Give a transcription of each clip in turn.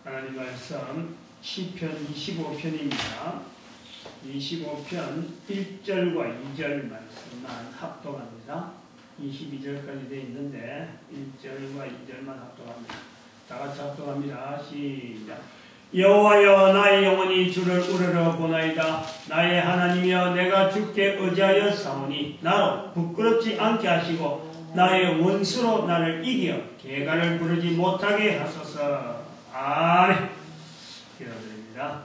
하나님 말씀 시편 25편입니다. 25편 1절과 2절 말씀만 합독합니다. 22절까지 되어 있는데 1절과 2절만 합독합니다. 다 같이 합독합니다. 시작. 여호와여, 나의 영혼이 주를 우러러 보나이다. 나의 하나님이여, 내가 주께 의지하여 싸우니 나로 부끄럽지 않게 하시고 나의 원수로 나를 이겨 개가를 부르지 못하게 하소서. 아멘. 기도드립니다.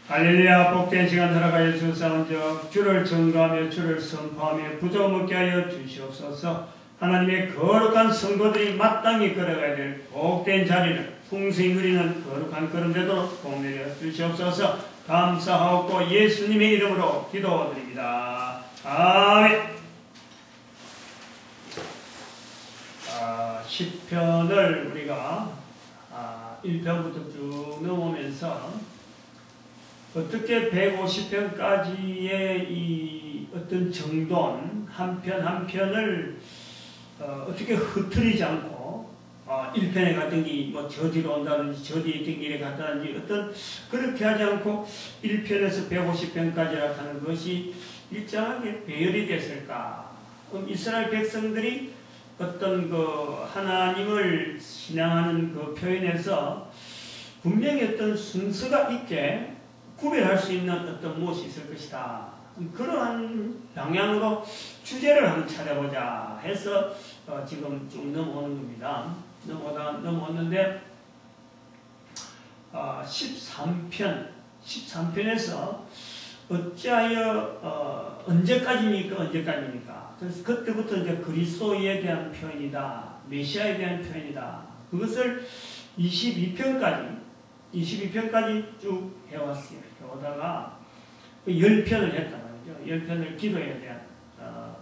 할렐루야. 복된 시간 살아가여 주사온즉 주를 증거하며 주를 선포하며 부족 먹게 하여 주시옵소서. 하나님의 거룩한 성도들이 마땅히 걸어가야 될 복된 자리를 풍성히 누리는 거룩한 걸음 되도록 복내려 주시옵소서. 감사하옵고 예수님의 이름으로 기도드립니다. 아멘. 시편을 우리가 1편부터 쭉 넘으면서 어떻게 150편까지의 이 어떤 정돈 한 편 한 편을 어떻게 흐트리지 않고 1편에 갔던지 뭐 저 뒤로 온다든지 저 뒤에 있던 길에 갔다든지 어떤 그렇게 하지 않고 1편에서 150편까지라 하는 것이 일정하게 배열이 됐을까? 이스라엘 백성들이 어떤 그 하나님을 신앙하는 그 표현에서 분명히 어떤 순서가 있게 구별할 수 있는 어떤 무엇이 있을 것이다. 그러한 방향으로 주제를 한번 찾아보자 해서 지금 쭉 넘어오는 겁니다. 넘어왔는데 13편에서 어찌하여 언제까지입니까? 그래서 그때부터 이제 그리스도에 대한 표현이다, 메시아에 대한 표현이다. 그것을 22편까지 쭉 해왔어요. 해오다가 10편을 했단 말이죠. 10편을 기도에 대한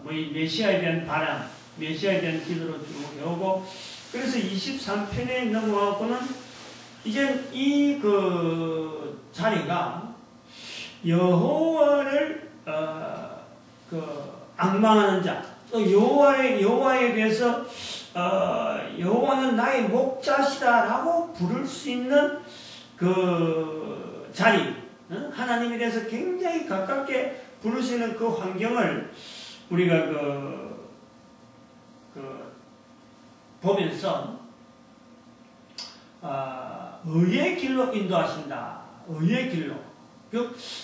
이 메시아에 대한 바람, 메시아에 대한 기도로 쭉 해오고, 그래서 23편에 넘어가고는 이제 이 그 자리가 여호와를 앙망하는 자, 또 여호와에 대해서 여호와는 나의 목자시다라고 부를 수 있는 그 자리, 하나님에 대해서 굉장히 가깝게 부를 수 있는 그 환경을 우리가 보면서 의의 길로 인도하신다. 의의 길로.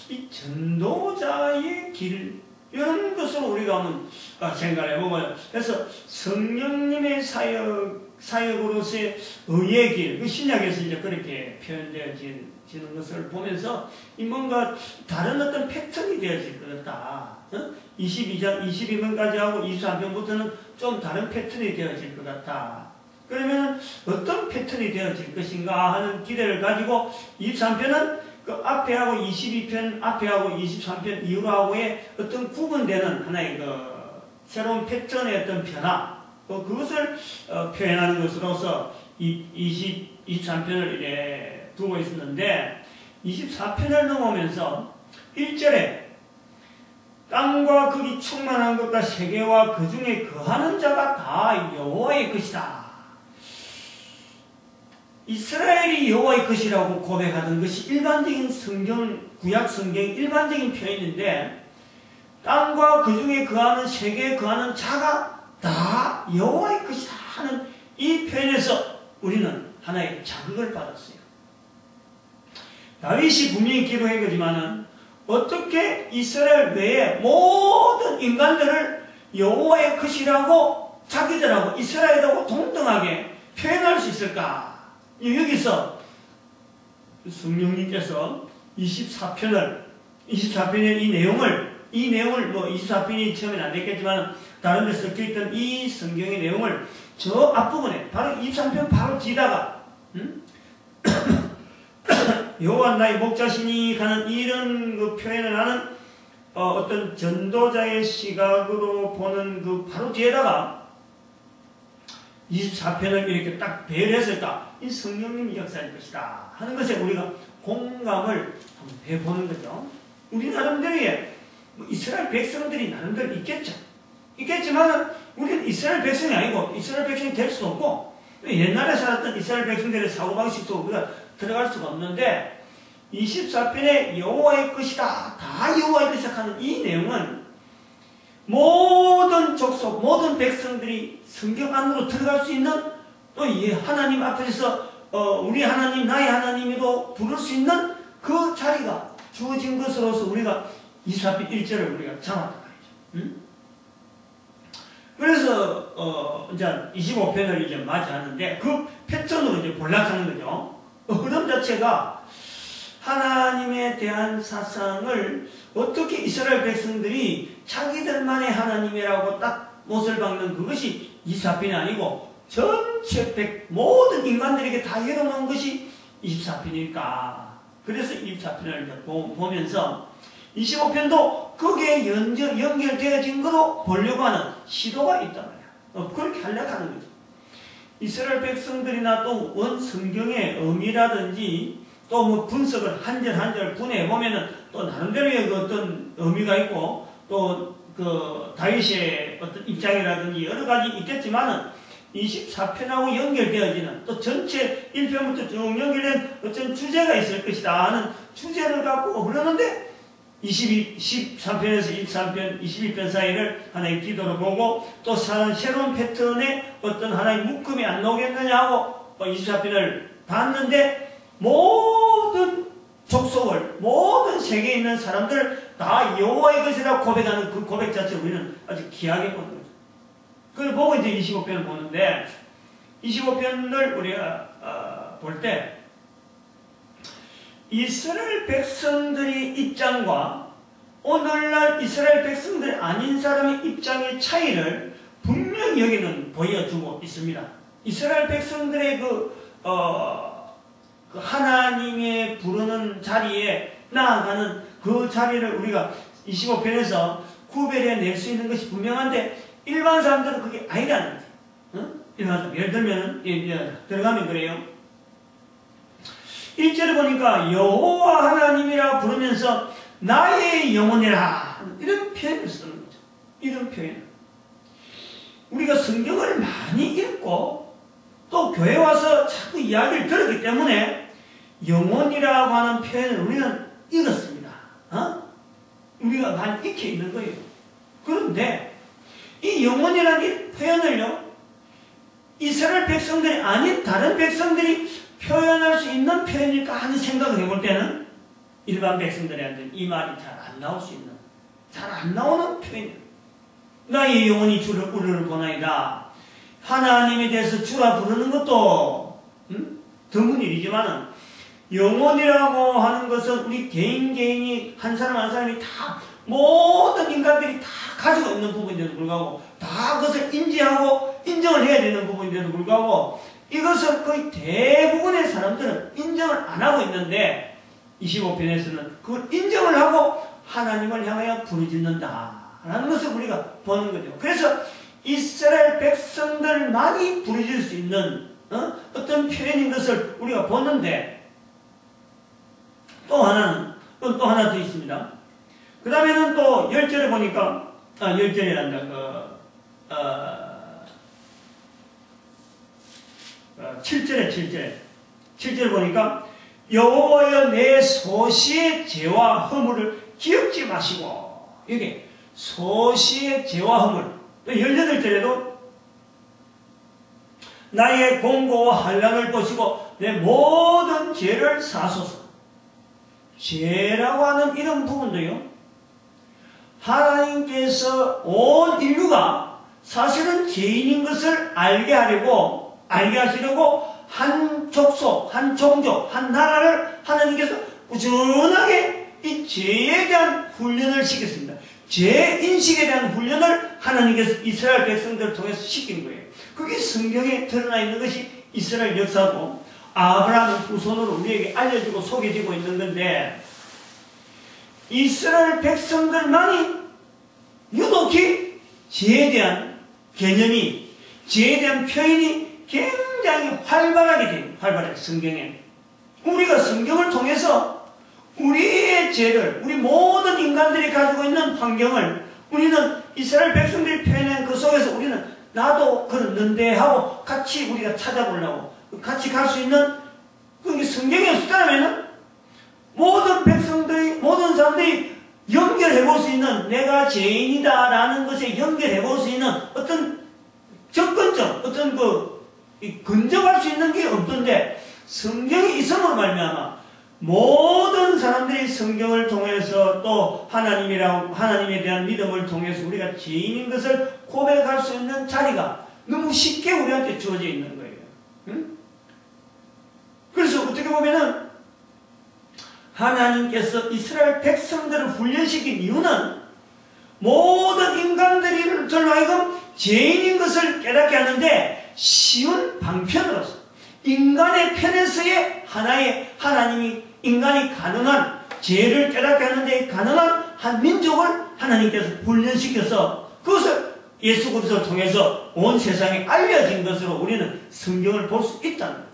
이 전도자의 길, 이런 것을 우리가 한번 생각을 해보면, 그래서 성령님의 사역으로서의 의의 길, 신약에서 이제 그렇게 표현되어지는 것을 보면서 이 뭔가 다른 어떤 패턴이 되어질 것 같다. 22번까지 하고 23편부터는 좀 다른 패턴이 되어질 것 같다. 그러면 어떤 패턴이 되어질 것인가 하는 기대를 가지고 23편은 그 앞에하고 22편 앞에하고 23편 이후하고의 어떤 구분되는 하나의 그 새로운 패턴의 어떤 변화, 그것을 표현하는 것으로서 23편을 이렇게 두고 있었는데, 24편을 넘으면서 1절에 땅과 거기 충만한 것과 세계와 그 중에 거하는 자가 다 여호와의 것이다. 이스라엘이 여호와의 것이라고 고백하던 것이 일반적인 구약 성경의 일반적인 표현인데, 땅과 그 중에 거하는 세계에 거하는 자가 다 여호와의 것이다 하는 이 표현에서 우리는 하나의 자극을 받았어요. 다윗이 분명히 기도한 거지만은 어떻게 이스라엘 외의 모든 인간들을 여호와의 것이라고 자기들하고 이스라엘하고 동등하게 표현할 수 있을까? 여기서 성령님께서 24편의 이 내용을 뭐 24편이 처음엔 안 됐겠지만 다른 데 섞여있던 이 성경의 내용을 저 앞부분에 바로 23편 바로 지다가 여호와 나의 목자시니 하는 이런 그 표현을 하는 어떤 전도자의 시각으로 보는 그 바로 뒤에다가 24편을 이렇게 딱 배열했을까? 이 성령님의 역사일 것이다 하는 것에 우리가 공감을 한번 해보는 거죠. 우리 나름대로의 이스라엘 백성들이 나름대로 있겠죠. 있겠지만 우리는 이스라엘 백성이 아니고 이스라엘 백성이 될 수도 없고 옛날에 살았던 이스라엘 백성들의 사고방식도 우리가 들어갈 수가 없는데 24편에 여호와의 것이다. 다 여호와의 것이다 하는 이 내용은 모든 족속, 모든 백성들이 성경 안으로 들어갈 수 있는 또 하나님 앞에서 우리 하나님, 나의 하나님이도 부를 수 있는 그 자리가 주어진 것으로서 우리가 24편 1절을 우리가 잡았단 말이죠. 그래서 이제 25편을 이제 맞이하는데 그 패턴으로 이제 볼락하는 거죠. 흐름 자체가 하나님에 대한 사상을 어떻게 이스라엘 백성들이 자기들만의 하나님이라고 딱 못을 박는 그것이 24편이 아니고 전체 모든 인간들에게 다 열어놓은 것이 24편일까. 그래서 24편을 보면서 25편도 거기에 연결되어진 거로 보려고 하는 시도가 있단 말이야. 그렇게 하려고 하는 거죠. 이스라엘 백성들이나 또 원 성경의 의미라든지 또 뭐 분석을 한 절 한 절 분해해 보면은 또 나름대로의 그 어떤 의미가 있고 또 그 다윗의 어떤 입장이라든지 여러 가지 있겠지만은 24편하고 연결되어지는 또 전체 1편부터 쭉 연결된 어떤 주제가 있을 것이다 하는 주제를 갖고 그러는데 13편에서 23편, 22편 사이를 하나의 기도로 보고 또 새로운 패턴의 어떤 하나의 묶음이 안 나오겠느냐 하고 24편을 봤는데 모든 족속을 모든 세계에 있는 사람들 다 여호와의 것이라고 고백하는 그 고백 자체를 우리는 아주 귀하게 보는 거죠. 그걸 보고 이제 25편을 보는데 25편을 우리가 볼 때 이스라엘 백성들의 입장과 오늘날 이스라엘 백성들이 아닌 사람의 입장의 차이를 분명히 여기는 보여주고 있습니다. 이스라엘 백성들의 그 하나님의 부르는 자리에 나아가는 그 자리를 우리가 25편에서 구별해낼 수 있는 것이 분명한데 일반 사람들은 그게 아니라는 거죠. 응? 일반 사람. 예를 들면, 들어가면 그래요. 1절에 보니까 여호와 하나님이라 부르면서 나의 영혼이라 이런 표현을 쓰는 거죠. 이런 표현. 우리가 성경을 많이 읽고 또 교회 와서 자꾸 이야기를 들었기 때문에 영혼이라고 하는 표현을 우리는 읽었습니다. 우리가 많이 익혀 있는 거예요. 그런데 이 영혼이라는 이 표현을요, 이스라엘 백성들이 아닌 다른 백성들이 표현할 수 있는 표현일까 하는 생각을 해볼 때는 일반 백성들한테는 이 말이 잘 안 나올 수 있는, 잘 안 나오는 표현이에요. 나의 영혼이 주를 우르르 보나이다. 하나님에 대해서 주라 부르는 것도 드문 일이지만은 영혼이라고 하는 것은 우리 개인이 한 사람 한 사람이 다 모든 인간들이 다 가지고 있는 부분인데도 불구하고 다 그것을 인지하고 인정을 해야 되는 부분인데도 불구하고 이것을 거의 대부분의 사람들은 인정을 안 하고 있는데 25편에서는 그걸 인정을 하고 하나님을 향하여 부르짖는다 라는 것을 우리가 보는 거죠. 그래서 이스라엘 백성들만이 부르짖을 수 있는 어떤 표현인 것을 우리가 보는데 또 하나 더 있습니다. 그 다음에는 또 10절에 보니까 10절이란다. 7절에 보니까 여호와여 내 소시의 죄와 허물을 기억지 마시고, 이게 소시의 죄와 허물. 또 18절에도 나의 공고와 한량을 보시고 내 모든 죄를 사소서. 죄라고 하는 이런 부분도요, 하나님께서 온 인류가 사실은 죄인인 것을 알게 하시려고 한 족속, 한 종족, 한 나라를 하나님께서 꾸준하게 이 죄에 대한 훈련을 시켰습니다. 죄인식에 대한 훈련을 하나님께서 이스라엘 백성들을 통해서 시킨 거예요. 그게 성경에 드러나 있는 것이 이스라엘 역사고 아브라함의 후손으로 우리에게 알려주고 소개되고 있는 건데, 이스라엘 백성들만이 유독히 죄에 대한 개념이, 죄에 대한 표현이 굉장히 활발하게 돼요. 활발하게 성경에. 우리가 성경을 통해서 우리의 죄를, 우리 모든 인간들이 가지고 있는 환경을 우리는 이스라엘 백성들이 표현한 그 속에서 우리는 나도 그랬는데 하고 같이 우리가 찾아보려고 같이 갈 수 있는 그게 성경이 없었다면 모든 백성들이 모든 사람들이 연결해 볼 수 있는 내가 죄인이다라는 것에 연결해 볼 수 있는 어떤 접근점 어떤 근접할 수 있는 게 없던데 성경이 있음으로 말미암아 모든 사람들이 성경을 통해서 또 하나님에 대한 믿음을 통해서 우리가 죄인인 것을 고백할 수 있는 자리가 너무 쉽게 우리한테 주어져 있는 거예요. 응? 그래서 어떻게 보면은 하나님께서 이스라엘 백성들을 훈련시킨 이유는 모든 인간들을 절로 하여금 죄인인 것을 깨닫게 하는데 쉬운 방편으로서 인간의 편에서의 하나의 하나님이 인간이 가능한 죄를 깨닫게 하는데 가능한 한 민족을 하나님께서 훈련시켜서 그것을 예수 그리스도를 통해서 온 세상에 알려진 것으로 우리는 성경을 볼 수 있다는 거죠.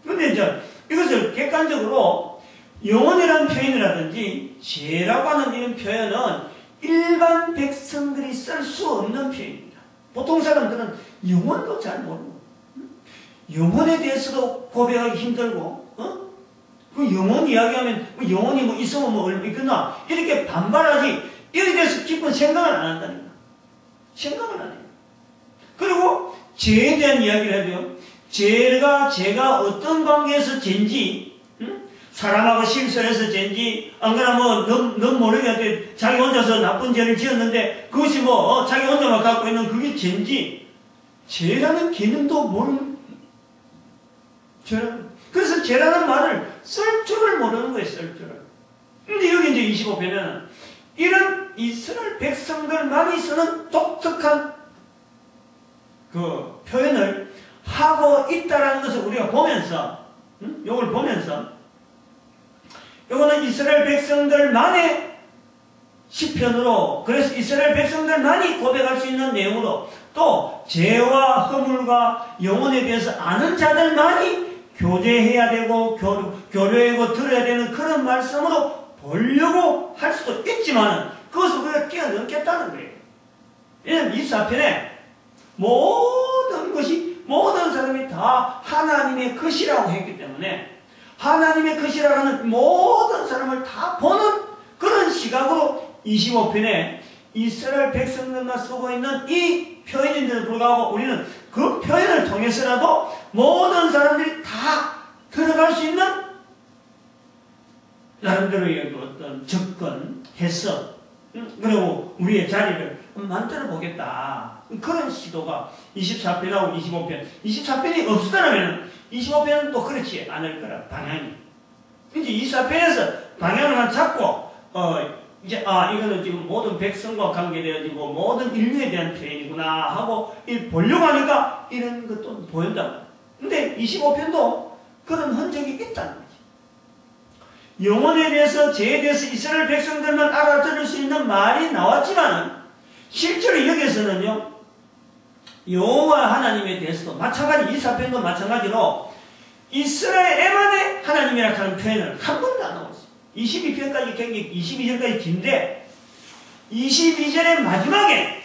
그런데 이제 이것을 객관적으로 영혼이라는 표현이라든지 죄라고 하는 이런 표현은 일반 백성들이 쓸 수 없는 표현입니다. 보통 사람들은 영혼도 잘 모르고 영혼에 대해서도 고백하기 힘들고 그 영혼 이야기하면 영혼이 뭐 있으면 뭐 얼마 있겠나 이렇게 반발하지 이에 대해서 깊은 생각을 안 한다니까. 생각을 안 해요. 그리고 죄에 대한 이야기를 해도요. 제가 어떤 관계에서 죄인지 사람하고 실수해서 죄인지 안 그러나 넌 모르게 자기 혼자서 나쁜 죄를 지었는데 그것이 자기 혼자만 갖고 있는 그게 죄인지 죄라는 개념도 모르는 그래서 죄라는 말을 쓸 줄을 모르는 거예요. 쓸 줄을. 근데 여기 이제 25편에는 이런 이스라엘 백성들만이 쓰는 독특한 그 표현을 하고 있다라는 것을 우리가 보면서 이걸 보면서 이거는 이스라엘 백성들만의 시편으로 그래서 이스라엘 백성들만이 고백할 수 있는 내용으로 또 죄와 허물과 영혼에 대해서 아는 자들만이 교제해야 되고 교류하고 들어야 되는 그런 말씀으로 보려고 할 수도 있지만 그것을 우리가 뛰어넘겠다는 거예요. 왜냐하면 24편에 모든 사람이 다 하나님의 것이라고 했기 때문에 하나님의 것이라고 하는 모든 사람을 다 보는 그런 시각으로 25편에 이스라엘 백성들만 쓰고 있는 이 표현인데도 불구하고 우리는 그 표현을 통해서라도 모든 사람들이 다 들어갈 수 있는 나름대로의 어떤 접근, 해석, 그리고 우리의 자리를 만들어 보겠다. 그런 시도가 24편하고 25편. 24편이 없었다면 25편은 또 그렇지 않을 거라, 방향이. 이제 24편에서 방향을 잡고, 이거는 지금 모든 백성과 관계되어지고 모든 인류에 대한 표현이구나 하고 보려고 하니까 이런 것도 보인다. 근데 25편도 그런 흔적이 있다는 거지. 영혼에 대해서, 죄에 대해서 이스라엘 백성들만 알아들을 수 있는 말이 나왔지만 실제로 여기에서는요, 여호와 하나님에 대해서도 마찬가지, 24편도 마찬가지로 이스라엘에만의 하나님이라 하는 표현을 한 번도 안 나왔어요. 22편까지 굉장히 22절까지 긴데 22절의 마지막에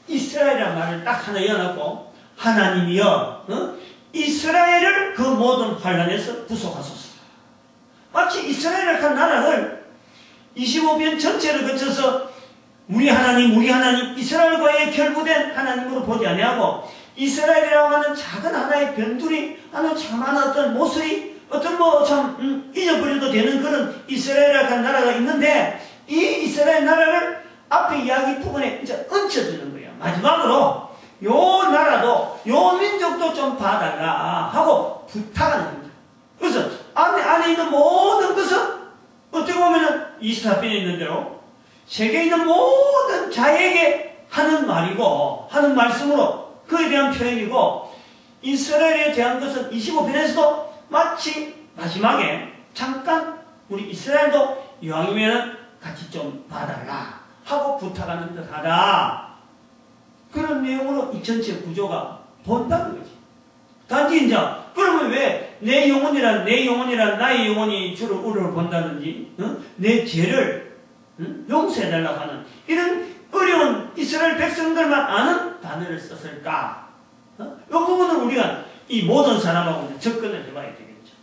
이스라엘이라는 말을 딱 하나 이어놨고 하나님이여 이스라엘을 그 모든 환난에서 구속하소서. 마치 이스라엘을 한 나라를 25편 전체를 거쳐서 우리 하나님 이스라엘과의 결부된 하나님으로 보지 아니하고 이스라엘이라고 하는 작은 하나의 변두리 하는 참한 어떤 모서리 어떤 잊어버려도 되는 그런 이스라엘이라는 나라가 있는데 이 이스라엘 나라를 앞에 이야기 부분에 이제 얹혀주는 거예요. 마지막으로 요 나라도 요 민족도 좀 봐달라 하고 부탁하는 겁니다. 그래서 안에 있는 모든 것은 어떻게 보면은 24편에 있는 대로 세계에 있는 모든 자에게 하는 말이고 하는 말씀으로 그에 대한 표현이고 이스라엘에 대한 것은 25편에서도 마치 마지막에 잠깐 우리 이스라엘도 이왕이면 같이 좀 봐달라 하고 부탁하는 듯하다. 그런 내용으로 이 전체 구조가 본다는 거지. 단지 이제 그러면 왜 내 영혼이란 나의 영혼이 주로 우러를 본다든지 내 죄를 용서해달라고 하는 이런 어려운 이스라엘 백성들만 아는 단어를 썼을까? 이 부분을 우리가 이 모든 사람하고 접근을 해봐야 되겠죠.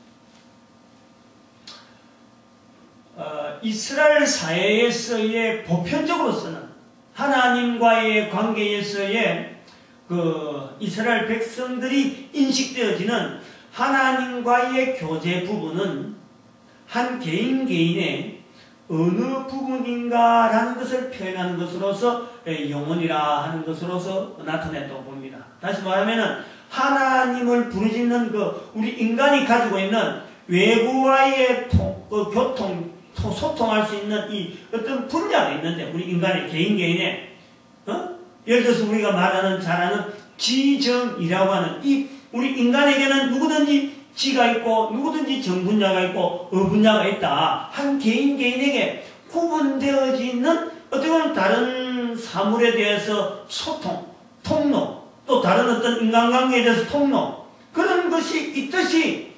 이스라엘 사회에서의 보편적으로 쓰는 하나님과의 관계에서의 이스라엘 백성들이 인식되어지는 하나님과의 교제 부분은 한 개인 개인의 어느 부분인가라는 것을 표현하는 것으로서 영혼이라 하는 것으로서 나타냈다고 봅니다. 다시 말하면 하나님을 부르짖는 우리 인간이 가지고 있는 외부와의 소통할 수 있는 이 어떤 분야가 있는데, 우리 인간의 개인의 예를 들어서 우리가 말하는 잘 아는 지정이라고 하는 이 우리 인간에게는 누구든지 지가 있고 누구든지 정분야가 있고 어분야가 있다. 한 개인에게 구분되어지는 어떻게 보면 다른 사물에 대해서 소통, 통로, 또 다른 어떤 인간관계에 대해서 통로, 그런 것이 있듯이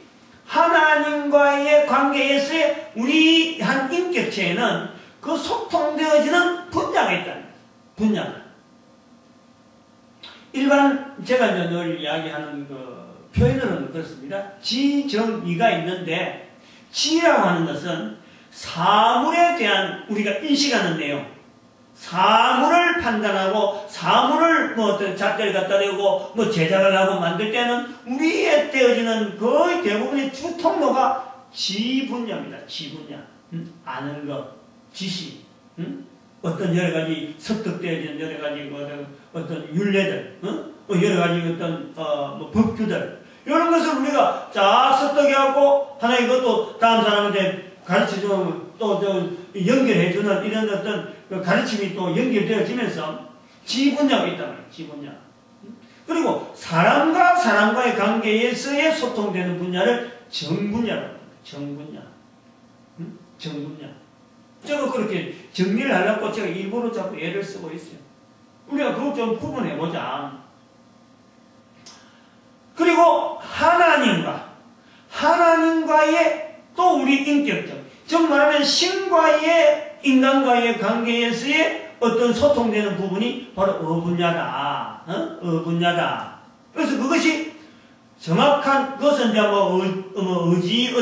하나님과의 관계에서의 우리 한 인격체에는 그 소통되어지는 분야가 있다는 분야가. 일반 제가 늘 이야기하는 표현으로는 그렇습니다. 지정의가 있는데, 지라고 하는 것은 사물에 대한 우리가 인식하는 내용, 사물을 판단하고 사물을 어떤 잣대를 갖다 대고 제작을 하고 만들 때는 우리에 떼어지는 거의 대부분의 주 통로가 지 분야입니다. 지 분야. 아는 것, 지식, 어떤 여러 가지 습득되어진 여러 가지 어떤 율례들, 여러 가지 어떤 법규들, 이런 것을 우리가 쫙 습득해갖고 하나 이것도 다음 사람한테 가르쳐주면 또 연결해주는 이런 어떤 가르침이 또 연결되어지면서 지분야가 있단 말이에요. 지분야. 그리고 사람과 사람과의 관계에서의 소통되는 분야를 정분야라고 합니다. 정분야. 정분야. 제가 그렇게 정리를 하려고 제가 일부러 자꾸 예를 쓰고 있어요. 우리가 그거 좀 구분해보자. 그리고 하나님과의 또 우리 인격적, 즉 말하면 신과의 인간과의 관계에서의 어떤 소통되는 부분이 바로 어분야다. 어분야다. 그래서 그것이 정확한 것은 이제 의지,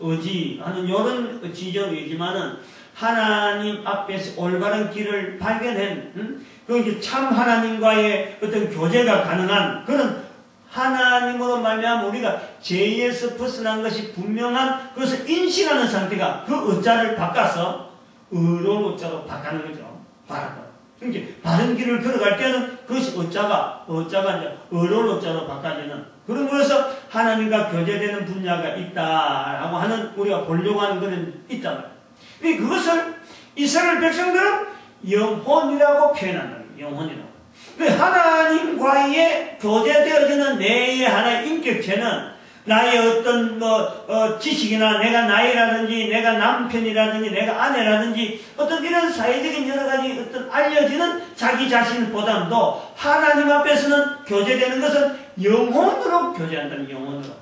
의지 하는 이런 지정이지만은 하나님 앞에서 올바른 길을 발견한, 그 참 하나님과의 어떤 교제가 가능한 그런 하나님으로 말미암아 우리가 죄에서 벗어난 것이 분명한 그것을 인식하는 상태가 그 어자를 바꿔서 의로운 어자로 바꾸는 거죠. 그러니까 바른 길을 걸어갈 때는 그것이 어자가 이제 의로운 어자로 바꿔지는 그런 거에서 하나님과 교제되는 분야가 있다라고 하는 우리가 보려고 하는 것은 있단 말이에요. 그것을 이스라엘 백성들은 영혼이라고 표현한다. 영혼이라고. 하나님과의 교제되어지는 내의 하나의 인격체는 나의 어떤 지식이나 내가 나이라든지 내가 남편이라든지 내가 아내라든지 어떤 이런 사회적인 여러 가지 어떤 알려지는 자기 자신보다도 하나님 앞에서는 교제되는 것은 영혼으로 교제한다는 영혼으로.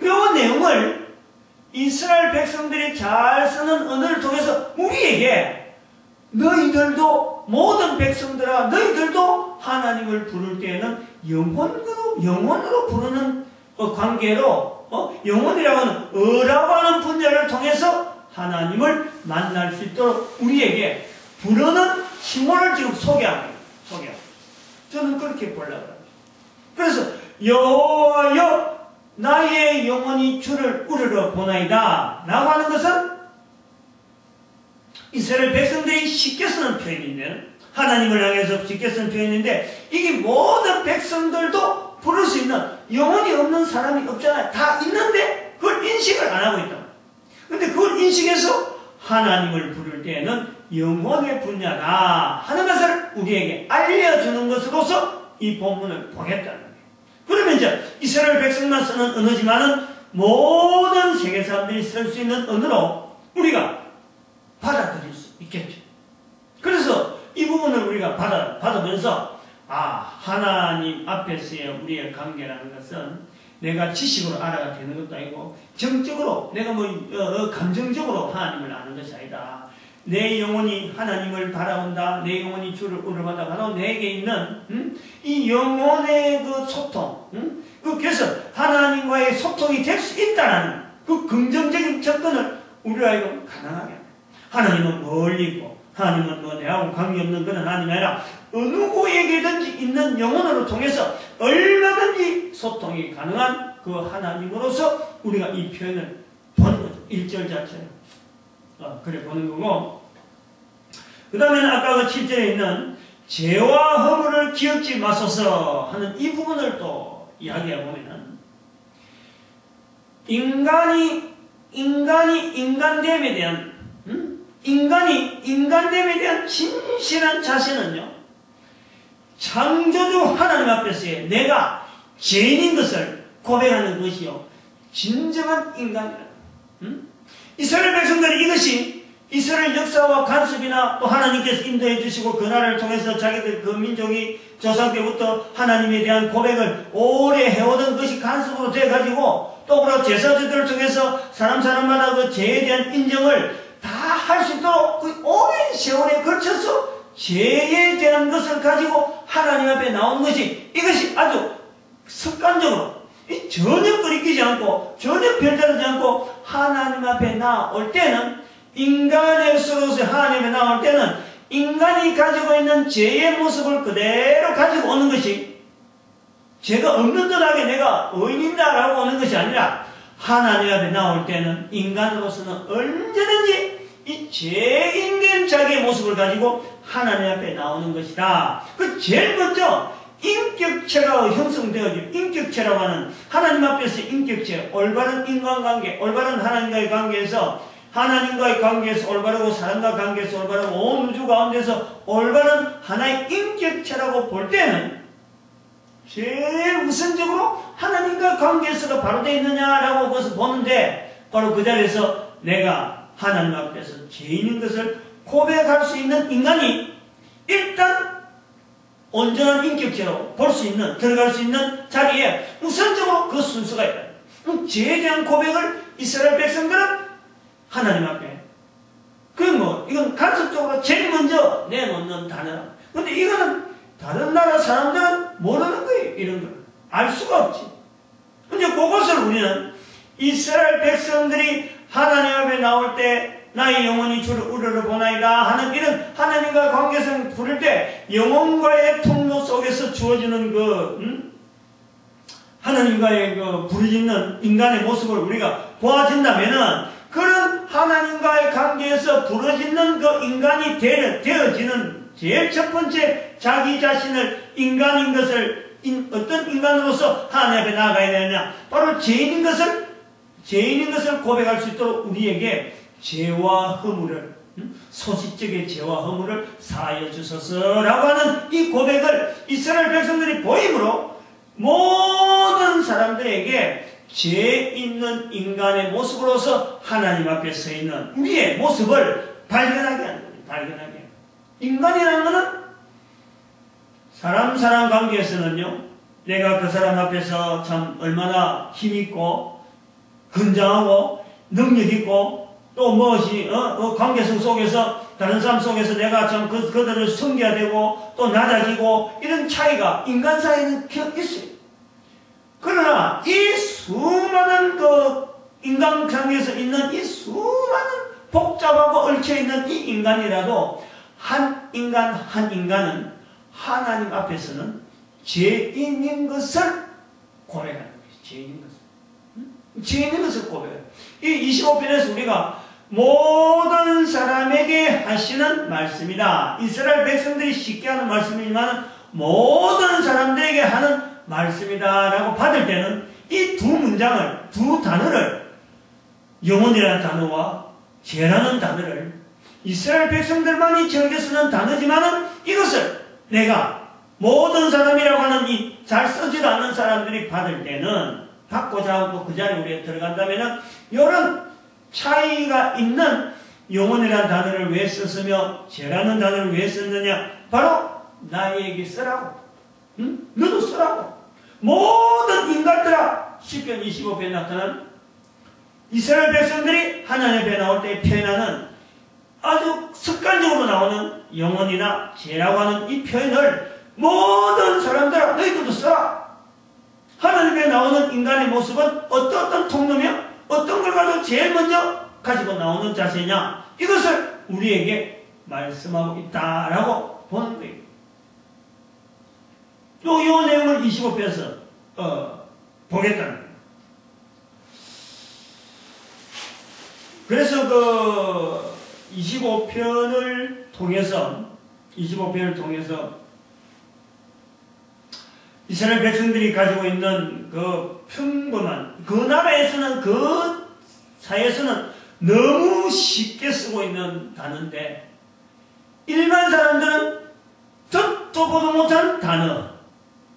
이 내용을 이스라엘 백성들이 잘 쓰는 언어를 통해서 우리에게 너희들도 모든 백성들아 너희들도 하나님을 부를 때에는 영혼으로 부르는 관계로 영혼이라고 하는 어라고 하는 분야를 통해서 하나님을 만날 수 있도록 우리에게 부르는 신문을 지금 소개합니다. 저는 그렇게 보려고 합니다. 그래서 여호와여 나의 영혼이 주를 우러러 보나이다 라고 하는 것은 이스라엘 백성들이 쉽게 쓰는 표현인데, 하나님을 향해서 쉽게 쓰는 표현인데, 이게 모든 백성들도 부를 수 있는, 영혼이 없는 사람이 없잖아요. 다 있는데 그걸 인식을 안 하고 있다. 근데 그걸 인식해서 하나님을 부를 때에는 영혼의 분야다 하는 것을 우리에게 알려주는 것으로서 이 본문을 보겠다는 거예요. 그러면 이제 이스라엘 백성만 쓰는 언어지만은 모든 세계 사람들이 쓸 수 있는 언어로 우리가 받아들일 수 있겠죠. 그래서 이 부분을 우리가 받으면서 하나님 앞에서의 우리의 관계라는 것은 내가 지식으로 알아가 되는 것도 아니고 정적으로 내가 감정적으로 하나님을 아는 것이 아니다. 내 영혼이 하나님을 바라본다. 내 영혼이 주를 우러본다. 바로 내게 있는 이 영혼의 그 소통. 그래서 하나님과의 소통이 될 수 있다는 그 긍정적인 접근을 우리로 하여금 가능하게 합니다. 하나님은 멀리 있고 하나님은 뭐 내하고 관계없는 그런 하나님이 아니라 어느 누구에게든지 있는 영혼으로 통해서 얼마든지 소통이 가능한 그 하나님으로서 우리가 이 표현을 보는 거죠. 1절 자체는. 그래 보는 거고, 그 다음에는 아까 그 7절에 있는 죄와 허물을 기억지 마소서 하는 이 부분을 또 이야기해 보면은, 인간됨에 대한 인간됨에 대한 진실한 자세는요, 창조주 하나님 앞에서의 내가 죄인인 것을 고백하는 것이요 진정한 인간이라. 이스라엘 백성들이 이것이 이스라엘 역사와 간섭이나 또 하나님께서 인도해 주시고 그 나라를 통해서 자기들 그 민족이 조상 때부터 하나님에 대한 고백을 오래 해오던 것이 간섭으로 돼가지고 또 그리고 제사들을 통해서 사람마다 그 죄에 대한 인정을 다 할 수 있도록 그 오랜 세월에 걸쳐서 죄에 대한 것을 가지고 하나님 앞에 나온 것이, 이것이 아주 습관적으로 전혀 거리끼지 않고 전혀 별다르지 않고 하나님 앞에 나올 때는, 인간으로서 하나님 앞에 나올 때는 인간이 가지고 있는 죄의 모습을 그대로 가지고 오는 것이, 죄가 없는 듯하게 내가 의인이다라고 오는 것이 아니라 하나님 앞에 나올 때는 인간으로서는 언제든지 이 죄인된 자기의 모습을 가지고 하나님 앞에 나오는 것이다. 그 제일 먼저 인격체가 형성되어지고, 인격체라고 하는 하나님 앞에서 인격체, 올바른 인간관계, 올바른 하나님과의 관계에서, 하나님과의 관계에서 올바르고 사람과 관계에서 올바르고 온 우주 가운데서 올바른 하나의 인격체라고 볼 때는 제일 우선적으로 하나님과 관계에서가 바로 되어 있느냐라고 그것을 보는데, 바로 그 자리에서 내가 하나님 앞에서 죄인인 것을 고백할 수 있는 인간이 일단 온전한 인격체로 볼 수 있는, 들어갈 수 있는 자리에 우선적으로 그 순서가 있다. 그럼 죄에 대한 고백을 이스라엘 백성들은 하나님 앞에, 이건 간섭적으로 제일 먼저 내놓는 단어라. 근데 이거는 다른 나라 사람들은 모르는 거예요. 이런 걸 알 수가 없지. 근데 그것을 우리는 이스라엘 백성들이 하나님 앞에 나올 때 나의 영혼이 주를 우러러 보나이다 하는 이런 하나님과 관계성 부를 때 영혼과의 통로 속에서 주어지는 하나님과의 부르짖는 인간의 모습을 우리가 보아진다면은, 그런 하나님과의 관계에서 부르짖는 그 인간이 되어지는 제일 첫 번째 자기 자신을 인간인 것을 어떤 인간으로서 하나님 앞에 나아가야 되느냐, 바로 죄인인 것을 고백할 수 있도록 우리에게 죄와 허물을, 소시적의 죄와 허물을 사하여 주소서라고 하는 이 고백을 이스라엘 백성들이 보임으로 모든 사람들에게 죄 있는 인간의 모습으로서 하나님 앞에 서 있는 우리의 모습을 발견하게 하는 거예요. 발견하게. 인간이라는 것은 사람 관계에서는요, 내가 그 사람 앞에서 참 얼마나 힘있고 건장하고 능력있고 또 무엇이 관계성 속에서, 다른 사람 속에서 내가 참 그들을 섬겨야 되고 또 낮아지고, 이런 차이가 인간 사이에는 있어요. 그러나 이 수많은 인간관계에서 있는 이 수많은 복잡하고 얽혀있는 이 인간이라도 한 인간은 하나님 앞에서는 죄인인 것을 고백하는 것이, 죄인인 것을. 죄인인 것을 고백해요. 이 25편에서 우리가 모든 사람에게 하시는 말씀이다. 이스라엘 백성들이 쉽게 하는 말씀이지만 모든 사람들에게 하는 말씀이다 라고 받을 때는 이 두 문장을, 두 단어를, 영혼이라는 단어와 죄라는 단어를 이스라엘 백성들만이 즐겨 쓰는 단어지만은 이것을 내가 모든 사람이라고 하는 이 잘 쓰지도 않는 사람들이 받을 때는, 받고자 하고 그 자리에 우리가 들어간다면은 이런 차이가 있는 영혼이라는 단어를 왜 썼으며 죄라는 단어를 왜 썼느냐, 바로 나에게 쓰라고, 너도 쓰라고. 모든 인간들아, 시편 25편에 나타난 이스라엘 백성들이 하나님 앞에 나올 때 표현하는 아주 습관적으로 나오는 영혼이나 죄라고 하는 이 표현을 모든 사람들아 너희들도 써라. 하나님께 나오는 인간의 모습은 어떤 통로며 어떤 걸 가지고 제일 먼저 가지고 나오는 자세냐, 이것을 우리에게 말씀하고 있다라고 보는 거예요. 요 내용을 25편에서 보겠다는 거예요. 그래서 그 25편을 통해서 이스라엘 백성들이 가지고 있는 그 평범한, 그 나라에서는, 그 사회에서는 너무 쉽게 쓰고 있는 단어인데, 일반 사람들은 듣도 보도 못한 단어.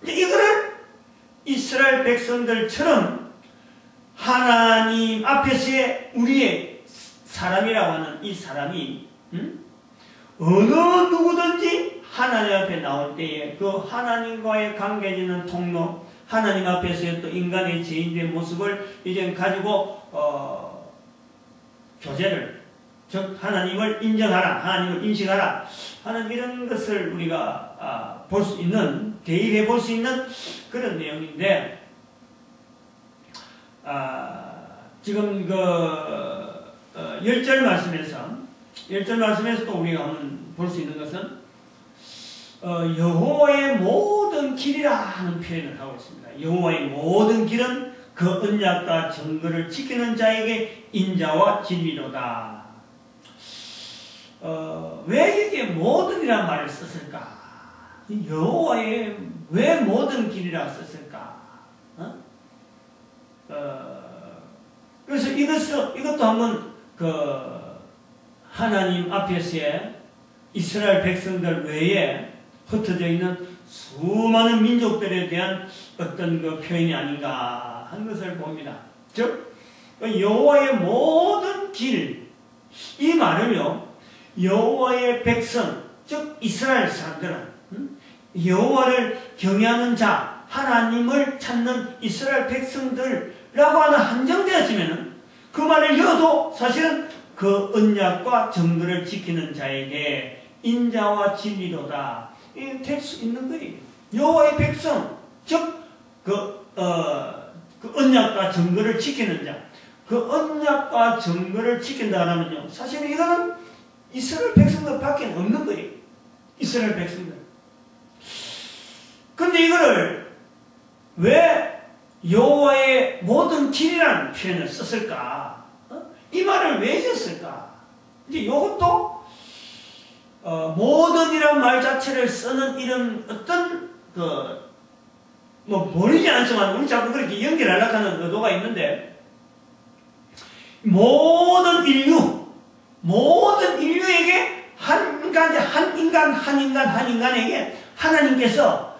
이거를 이스라엘 백성들처럼 하나님 앞에서의 우리의 사람이라고 하는 이 사람이, 어느 누구든지 하나님 앞에 나올 때에 그 하나님과의 관계 짓는 통로, 하나님 앞에서의 또 인간의 죄인된 모습을 이제 가지고 교제를, 즉 하나님을 인정하라, 하나님을 인식하라 하는 이런 것을 우리가 볼 수 있는, 대입해 볼 수 있는 그런 내용인데, 지금 그 10절 말씀에서 또 우리가 한번 볼 수 있는 것은 여호와의 모든 길이라 하는 표현을 하고 있습니다. 여호와의 모든 길은 그 언약과 증거를 지키는 자에게 인자와 진리로다. 왜 이게 모든이라는 말을 썼을까? 여호와의 왜 모든 길이라 썼을까? 그래서 이것도 한번 하나님 앞에서의 이스라엘 백성들 외에 흩어져 있는 수많은 민족들에 대한 어떤 그 표현이 아닌가 하는 것을 봅니다. 즉, 여호와의 모든 길, 이 말은요, 여호와의 백성, 즉 이스라엘 사람들은 여호와를 경외하는 자, 하나님을 찾는 이스라엘 백성들라고 하는 한정되어지면은 그 말을 이어도 사실은 그 언약과 정도를 지키는 자에게 인자와 진리로다. 이게 될 수 있는 거예요. 여호와의 백성, 즉 그 언약과 정거를 지키는 자, 그 언약과 정거를 지킨다 하면요, 사실 이거는 이스라엘 백성들밖에 없는 거예요. 이스라엘 백성들. 근데 이거를 왜 여호와의 모든 길이라는 표현을 썼을까? 이 말을 왜 지었을까? 이제 이것도 모든이란 말 자체를 쓰는 이런 어떤 모르지 않지만 우리 자꾸 그렇게 연결하려고 하는 의도가 있는데, 모든 인류에게 한 인간에게 하나님께서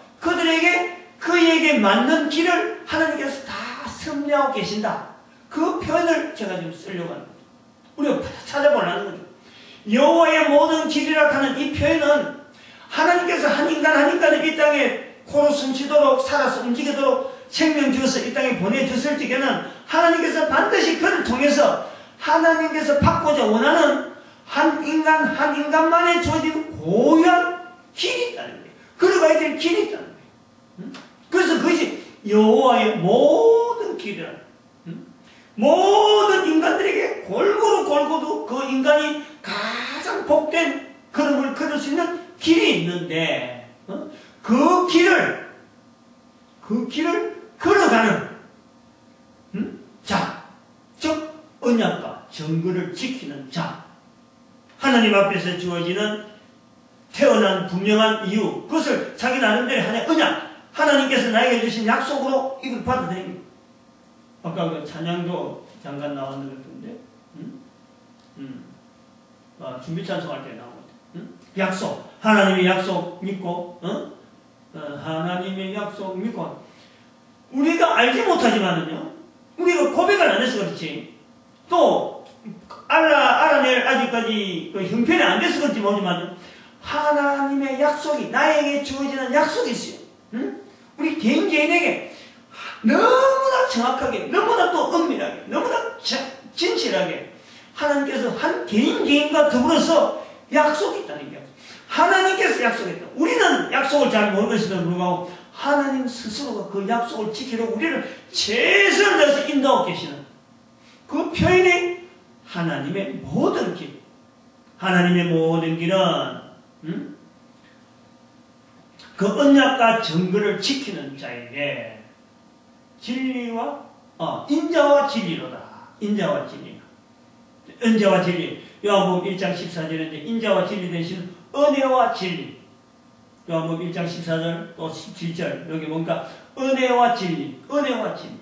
그에게 맞는 길을 하나님께서 다 섭리하고 계신다. 그 표현을 제가 지금 쓰려고 합니다. 우리가 찾아보려는 거죠. 여호와의 모든 길이라 하는 이 표현은 하나님께서 한 인간을 이 땅에 코로 숨쉬도록 살아서 움직이도록 생명 주어서 이 땅에 보내줬을 적에는 하나님께서 반드시 그를 통해서 하나님께서 받고자 원하는 한 인간만에 주어진 고유한 길이 있다는 거예요. 걸어가야 될 길이 있다는 거예요. 그래서 그것이 여호와의 모든 길이라. 모든 인간들에게 골고루 그 인간이 가장 복된 걸음을 걸을 수 있는 길이 있는데, 그 길을 걸어가는 자, 즉 언약과 정거를 지키는 자, 하나님 앞에서 주어지는 태어난 분명한 이유, 그것을 자기 나름대로 하나의 언약, 하나님께서 나에게 주신 약속으로 이걸 받아들입니다. 아까 그 찬양도 잠깐 나왔는 것 같은데, 준비 찬송할 때 나온 것 같아요. 약속, 하나님의 약속 믿고, 하나님의 약속 믿고, 우리가 알지 못하지만은요, 우리가 고백을 안 해서 그렇지, 또 알아낼 아직까지 그 형편이 안 돼서 그런지 모르지만 하나님의 약속이, 나에게 주어지는 약속이 있어요. 우리 개인에게 너무나 정확하게, 너무나 또 은밀하게, 너무나 진실하게 하나님께서 한 개인과 더불어서 약속이 있다는 거예요. 하나님께서 약속했다. 우리는 약속을 잘 모르겠음에도 불구하고 하나님 스스로가 그 약속을 지키려고 우리를 최선을 다해서 인도하고 계시는 그 표현이 하나님의 모든 길. 하나님의 모든 길은 그 언약과 정글을 지키는 자에게 진리와 인자와 진리로다. 인자와 진리. 은자와 진리. 요한복음 1장 14절인데 인자와 진리 대신 은혜와 진리. 요한복음 1장 14절 또 17절 여기 뭔가 은혜와 진리. 은혜와 진리.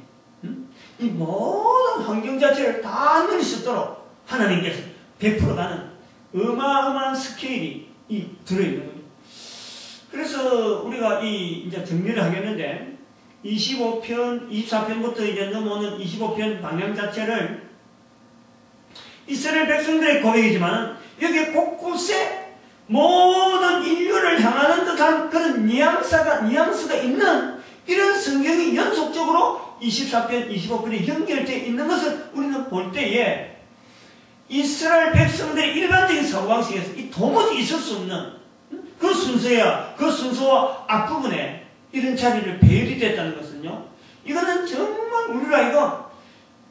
이 모든 환경 자체를 다 눈이 쓰도록 하나님께서 베풀어가는 어마어마한 스케일이 들어있는 거죠. 그래서 우리가 이제 정리를 하겠는데 24편, 24편부터 이제 넘어오는 25편 방향 자체를 이스라엘 백성들의 고백이지만 여기에 곳곳에 모든 인류를 향하는 듯한 그런 뉘앙스가 있는 이런 성경이 연속적으로 24편, 25편에 연결되어 있는 것을 우리는 볼 때에 이스라엘 백성들의 일반적인 사고방식에서 이 도무지 있을 수 없는 그 순서와 앞부분에 이런 자리를 배열이 됐다는 것은요, 이거는 정말 우리가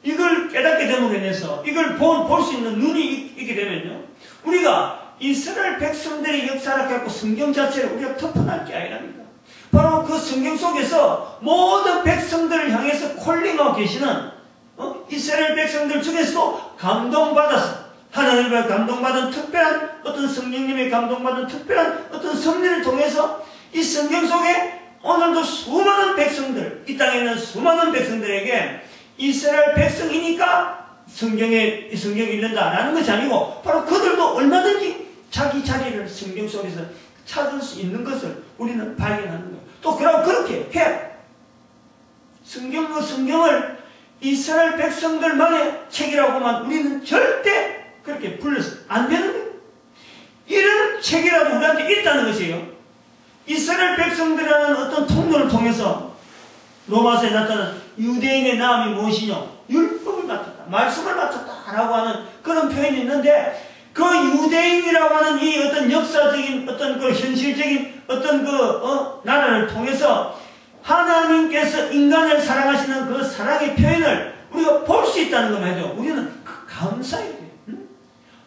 이걸 깨닫게 됨으로 인해서 이걸 볼 수 있는 눈이 있게 되면요, 우리가 이스라엘 백성들의 역사를 갖고 성경 자체를 우리가 터프할 게 아니랍니다. 바로 그 성경 속에서 모든 백성들을 향해서 콜링하고 계시는 이스라엘 백성들 중에서도 감동받아서 하나님의 감동받은 특별한 어떤 성령님의 감동받은 특별한 어떤 섭리를 통해서 이 성경 속에 오늘도 수많은 백성들, 이 땅에 있는 수많은 백성들에게 이스라엘 백성이니까 성경이 읽는다라는 것이 아니고 바로 그들도 얼마든지 자기 자리를 성경 속에서 찾을 수 있는 것을 우리는 발견하는 거예요. 또 그렇게 해야 성경을 이스라엘 백성들만의 책이라고만 우리는 절대 그렇게 불러서 안 되는 거예요. 이런 책이라도 우리한테 있다는 것이에요. 이스라엘 백성들이라는 어떤 통로를 통해서 로마서에 나타난 유대인의 나음이 무엇이냐? 율법을 맡았다. 말씀을 맡았다. 라고 하는 그런 표현이 있는데 그 유대인이라고 하는 이 어떤 역사적인 어떤 그 현실적인 어떤 그 나라를 통해서 하나님께서 인간을 사랑하시는 그 사랑의 표현을 우리가 볼 수 있다는 것만 해도 우리는 감사해야 돼요.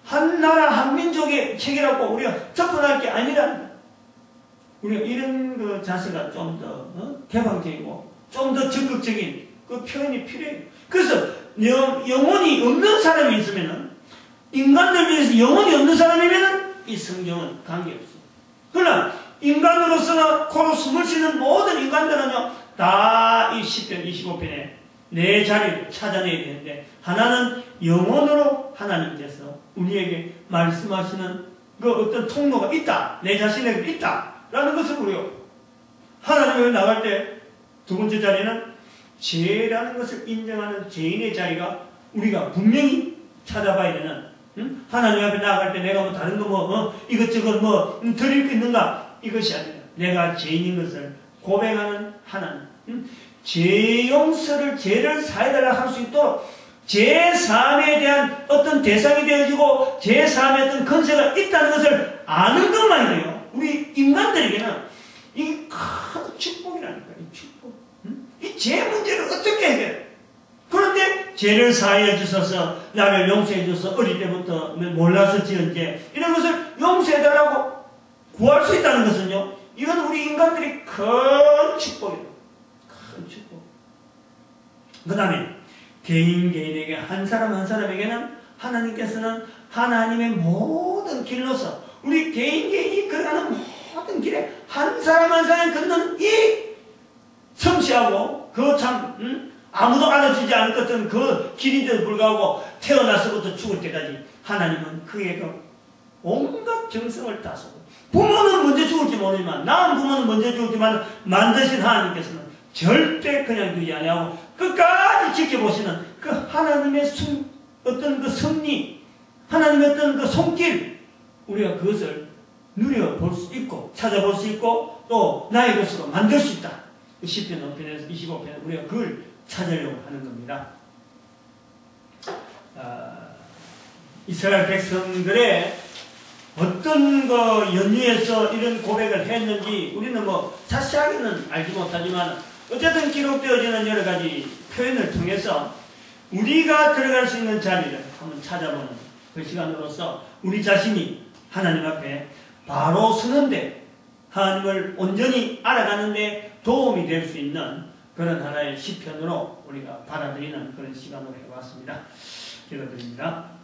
한 나라 한 민족의 책이라고 우리가 접근할 게 아니라는 거예요. 우리가 이런 그 자세가 좀 더 개방적이고 좀 더 적극적인 그 표현이 필요해요. 그래서 영혼이 없는 사람이 있으면은 인간들 중에서 영혼이 없는 사람이면은 이 성경은 관계없어요. 그러나 인간으로서는 코로 숨을 쉬는 모든 인간들은요 다 이 10편, 25편에 내 자리를 찾아내야 되는데 하나는 영혼으로 하나님께서 우리에게 말씀하시는 그 어떤 통로가 있다. 내 자신에게 있다. 라는 것을 우리가 하나님을 나갈 때 두 번째 자리는 죄라는 것을 인정하는 죄인의 자리가 우리가 분명히 찾아봐야 되는 하나님 앞에 나아갈 때 내가 뭐 다른 거 이것저것 드릴 게 있는가 이것이 아니라 내가 죄인인 것을 고백하는 하나님 죄 용서를 죄를 사해달라 할 수 있도록 죄 사함에 대한 어떤 대상이 되어지고 죄 사함에 어떤 건세가 있다는 것을 아는 것만이에요. 우리 인간들에게는 이게 큰 축복이라니까. 이 축복. 이 죄 문제를 어떻게 해결해? 그런데 죄를 사하여 주셔서 나를 용서해 주셔서 어릴 때부터 몰라서 지은 죄 이런 것을 용서해달라고 구할 수 있다는 것은요, 이건 우리 인간들이 큰 축복이에요. 큰 축복. 그 다음에 개인에게 한 사람에게는 하나님께서는 하나님의 모든 길로서 우리 개인이 걸어가는 모든 길에 한 사람 걷는 이 섬시하고 그 참 아무도 알아주지 않을 것 같은 그 길인데도 불구하고 태어나서부터 죽을 때까지 하나님은 그의 그 온갖 정성을 다 쏟고 부모는 먼저 죽을지 모르지만 낳은 부모는 먼저 죽을지만 만드신 하나님께서는 절대 그냥 두지 아니하고 끝까지 지켜보시는 그 하나님의 어떤 그 섭리 하나님의 어떤 그 손길 우리가 그것을 누려볼 수 있고 찾아볼 수 있고 또 나의 것으로 만들 수 있다. 10편, 5편에서 25편 우리가 그걸 찾으려고 하는 겁니다. 이스라엘 백성들의 어떤 그 연유에서 이런 고백을 했는지 우리는 뭐 자세하게는 알지 못하지만 어쨌든 기록되어지는 여러 가지 표현을 통해서 우리가 들어갈 수 있는 자리를 한번 찾아보는 그 시간으로서 우리 자신이 하나님 앞에 바로 서는데 하나님을 온전히 알아가는데 도움이 될 수 있는 그런 하나의 시편으로 우리가 받아들이는 그런 시간으로 해왔습니다. 기도드립니다.